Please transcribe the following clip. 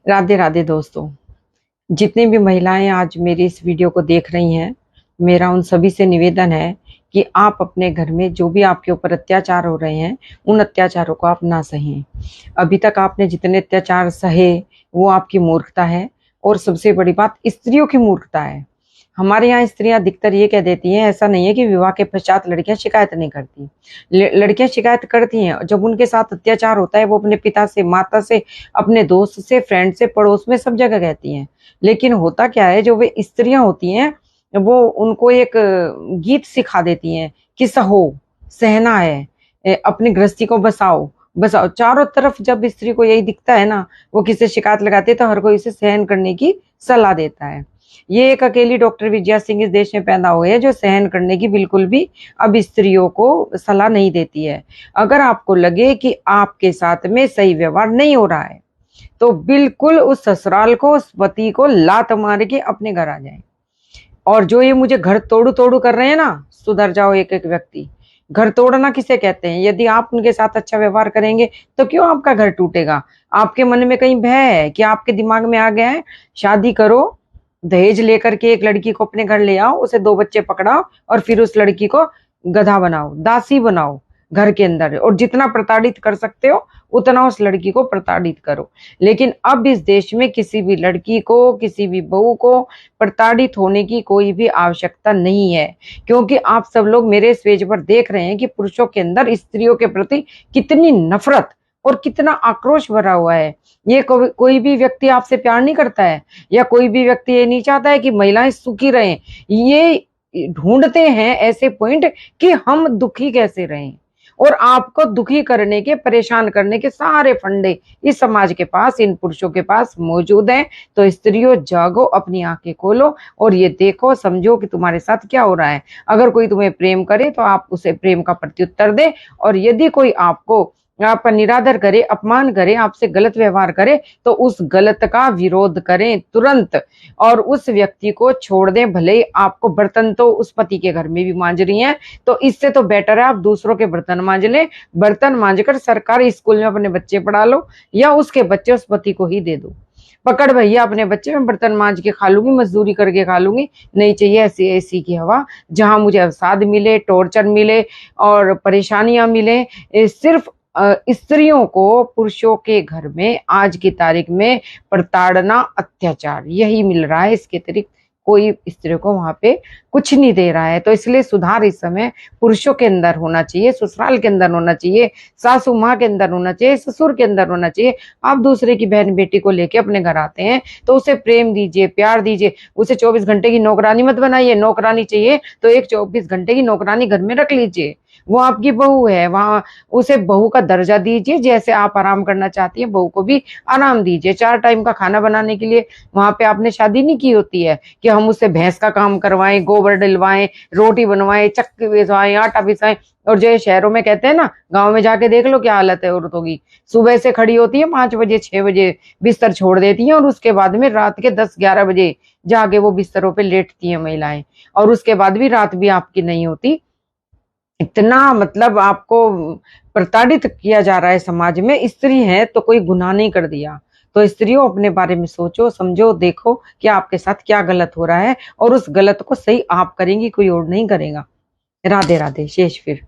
राधे राधे दोस्तों। जितनी भी महिलाएं आज मेरी इस वीडियो को देख रही हैं, मेरा उन सभी से निवेदन है कि आप अपने घर में जो भी आपके ऊपर अत्याचार हो रहे हैं, उन अत्याचारों को आप ना सहें। अभी तक आपने जितने अत्याचार सहे वो आपकी मूर्खता है, और सबसे बड़ी बात स्त्रियों की मूर्खता है। हमारे यहाँ स्त्रियां अधिकतर ये कह देती हैं, ऐसा नहीं है कि विवाह के पश्चात लड़कियां शिकायत नहीं करती। लड़कियां शिकायत करती हैं। जब उनके साथ अत्याचार होता है वो अपने पिता से, माता से, अपने दोस्त से, फ्रेंड से, पड़ोस में, सब जगह कहती हैं। लेकिन होता क्या है, जो वे स्त्रियां होती हैं वो उनको एक गीत सिखा देती हैं कि सहो, सहना है, अपनी गृहस्थी को बसाओ बसाओ। चारों तरफ जब स्त्री को यही दिखता है ना, वो किसी शिकायत लगाती है तो हर कोई इसे सहन करने की सलाह देता है। ये एक अकेली डॉक्टर विजया सिंह इस देश में पैदा हुए हैं जो सहन करने की बिल्कुल भी अब स्त्रियों को सलाह नहीं देती है। अगर आपको लगे कि आपके साथ में सही व्यवहार नहीं हो रहा है तो बिल्कुल उस ससुराल को, उस पति को लात मार के अपने घर आ जाए। और जो ये मुझे घर तोड़ू तोड़ू कर रहे हैं ना, सुधर जाओ एक एक व्यक्ति। घर तोड़ना किसे कहते हैं? यदि आप उनके साथ अच्छा व्यवहार करेंगे तो क्यों आपका घर टूटेगा? आपके मन में कहीं भय है कि आपके दिमाग में आ गया है शादी करो, दहेज लेकर के एक लड़की को अपने घर ले आओ, उसे 2 बच्चे पकड़ाओ और फिर उस लड़की को गधा बनाओ, दासी बनाओ घर के अंदर, और जितना प्रताड़ित कर सकते हो उतना उस लड़की को प्रताड़ित करो। लेकिन अब इस देश में किसी भी लड़की को, किसी भी बहू को प्रताड़ित होने की कोई भी आवश्यकता नहीं है, क्योंकि आप सब लोग मेरे इस पेज पर देख रहे हैं कि पुरुषों के अंदर स्त्रियों के प्रति कितनी नफरत और कितना आक्रोश भरा हुआ है। ये कोई भी व्यक्ति आपसे प्यार नहीं करता है, या कोई भी व्यक्ति ये नहीं चाहता है कि महिलाएं सुखी रहें। ये ढूंढते हैं ऐसे पॉइंट कि हम दुखी कैसे रहें, और आपको दुखी करने के, परेशान करने के सारे फंडे इस समाज के पास, इन पुरुषों के पास मौजूद हैं। तो स्त्रियों जागो, अपनी आंखें खोलो और ये देखो, समझो कि तुम्हारे साथ क्या हो रहा है। अगर कोई तुम्हें प्रेम करे तो आप उसे प्रेम का प्रत्युत्तर दें, और यदि कोई आपका निरादर करे, अपमान करे, आपसे गलत व्यवहार करे तो उस गलत का विरोध करें तुरंत, और उस व्यक्ति को छोड़ दें। भले ही आपको बर्तन तो उस पति के घर में भी मांज रही हैं, तो इससे तो बेटर है आप दूसरों के बर्तन मांज लें। बर्तन मांजकर सरकारी स्कूल में अपने बच्चे पढ़ा लो, या उसके बच्चे उस पति को ही दे दो। पकड़ भैया अपने बच्चे, में बर्तन मांज के खा लूंगी, मजदूरी करके खा लूंगी, नहीं चाहिए ऐसी ऐसी की हवा जहां मुझे अवसाद मिले, टॉर्चर मिले और परेशानियां मिले। सिर्फ स्त्रियों को पुरुषों के घर में आज की तारीख में प्रताड़ना, अत्याचार यही मिल रहा है। इसके अतिरिक्त कोई स्त्रियों को वहां पे कुछ नहीं दे रहा है। तो इसलिए सुधार इस समय पुरुषों के अंदर होना चाहिए, ससुराल के अंदर होना चाहिए, सासू माँ के अंदर होना चाहिए, ससुर के अंदर होना चाहिए। आप दूसरे की बहन बेटी को लेके अपने घर आते हैं तो उसे प्रेम दीजिए, प्यार दीजिए। उसे 24 घंटे की नौकरानी मत बनाइए। नौकरानी चाहिए तो एक 24 घंटे की नौकरानी घर में रख लीजिए, वो आपकी बहू है। वहां उसे बहू का दर्जा दीजिए। जैसे आप आराम करना चाहती हैं, बहू को भी आराम दीजिए। 4 टाइम का खाना बनाने के लिए वहां पे आपने शादी नहीं की होती है कि हम उससे भैंस का काम करवाएं, गोबर डलवाएं, रोटी बनवाएं, चक्की पिसवाएं, आटा पिसाएं। और जो शहरों में कहते हैं ना, गांव में जाके देख लो क्या हालत है औरतों की। सुबह से खड़ी होती है 5 बजे 6 बजे, बिस्तर छोड़ देती हैं, और उसके बाद में रात के 10-11 बजे जाके वो बिस्तरों पे लेटती हैं महिलाएं, और उसके बाद भी रात भी आपकी नहीं होती। इतना मतलब आपको प्रताड़ित किया जा रहा है समाज में। स्त्री है तो कोई गुनाह नहीं कर दिया। तो स्त्रियों अपने बारे में सोचो, समझो, देखो कि आपके साथ क्या गलत हो रहा है, और उस गलत को सही आप करेंगी, कोई और नहीं करेगा। राधे राधे। शेष फिर।